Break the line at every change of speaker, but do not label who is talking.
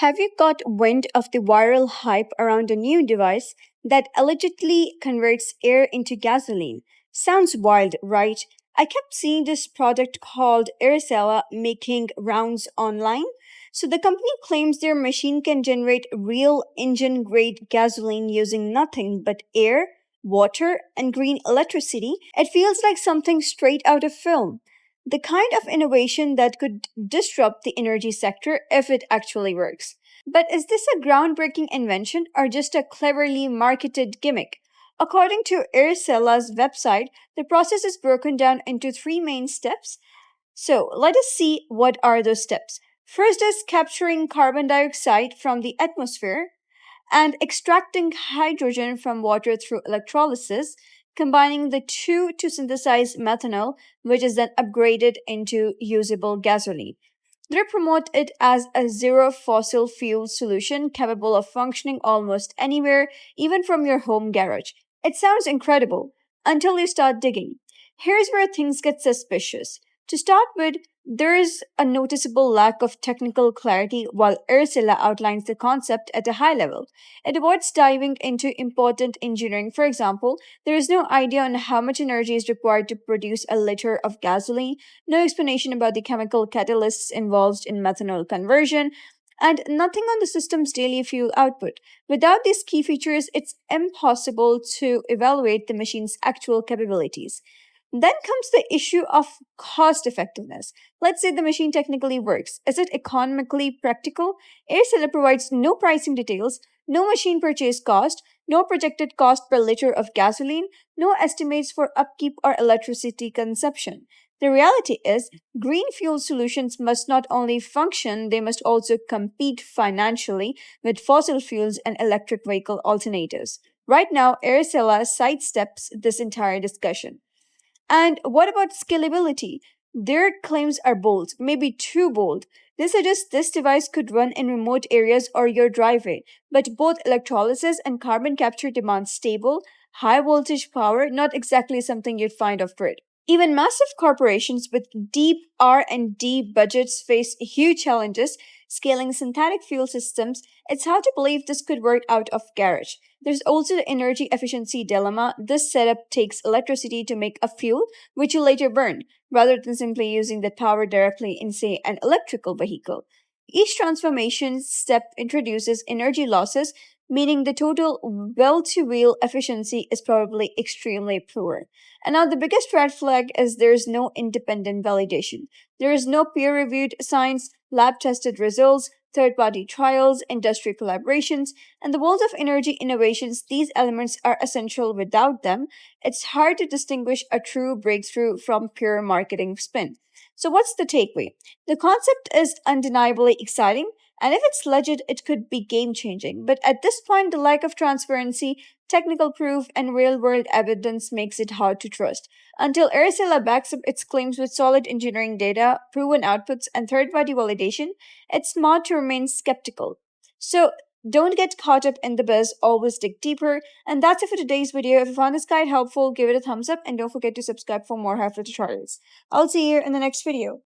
Have you got wind of the viral hype around a new device that allegedly converts air into gasoline? Sounds wild, right? I kept seeing this product called Aircela making rounds online. So the company claims their machine can generate real engine grade gasoline using nothing but air, water, and green electricity. It feels like something straight out of film. The kind of innovation that could disrupt the energy sector if it actually works. But is this a groundbreaking invention or just a cleverly marketed gimmick? According to Aircela's website, the process is broken down into three main steps. So let us see what are those steps. First is capturing carbon dioxide from the atmosphere and extracting hydrogen from water through electrolysis, combining the two to synthesize methanol, which is then upgraded into usable gasoline. They promote it as a zero fossil fuel solution capable of functioning almost anywhere, even from your home garage. It sounds incredible until you start digging. Here's where things get suspicious. To start with, there is a noticeable lack of technical clarity while Ursula outlines the concept at a high level. It avoids diving into important engineering. For example, there is no idea on how much energy is required to produce a liter of gasoline, no explanation about the chemical catalysts involved in methanol conversion, and nothing on the system's daily fuel output. Without these key features, it's impossible to evaluate the machine's actual capabilities. Then comes the issue of cost effectiveness. Let's say the machine technically works. Is it economically practical? Airseller provides no pricing details, no machine purchase cost, no projected cost per liter of gasoline, no estimates for upkeep or electricity consumption. The reality is, green fuel solutions must not only function, they must also compete financially with fossil fuels and electric vehicle alternatives. Right now, Aircela sidesteps this entire discussion. And what about scalability? Their claims are bold, maybe too bold. They suggest this device could run in remote areas or your driveway, but both electrolysis and carbon capture demand stable, high voltage power, not exactly something you'd find off grid. Even massive corporations with deep R&D budgets face huge challenges scaling synthetic fuel systems. It's hard to believe this could work out of garage. There's also the energy efficiency dilemma. This setup takes electricity to make a fuel, which you later burn, rather than simply using that power directly in, say, an electrical vehicle. Each transformation step introduces energy losses, meaning the total well to wheel efficiency is probably extremely poor. And now the biggest red flag is there is no independent validation. There is no peer reviewed science, lab tested results, third party trials, industry collaborations, and the world of energy innovations. These elements are essential. Without them, it's hard to distinguish a true breakthrough from pure marketing spin. So, what's the takeaway? The concept is undeniably exciting, and if it's legit, it could be game changing. But at this point, the lack of transparency, technical proof, and real world evidence makes it hard to trust. Until Aircela backs up its claims with solid engineering data, proven outputs, and third party validation, it's smart to remain skeptical. So, don't get caught up in the buzz, always dig deeper. And that's it for today's video. If you found this guide helpful, give it a thumbs up and don't forget to subscribe for more helpful tutorials. I'll see you in the next video.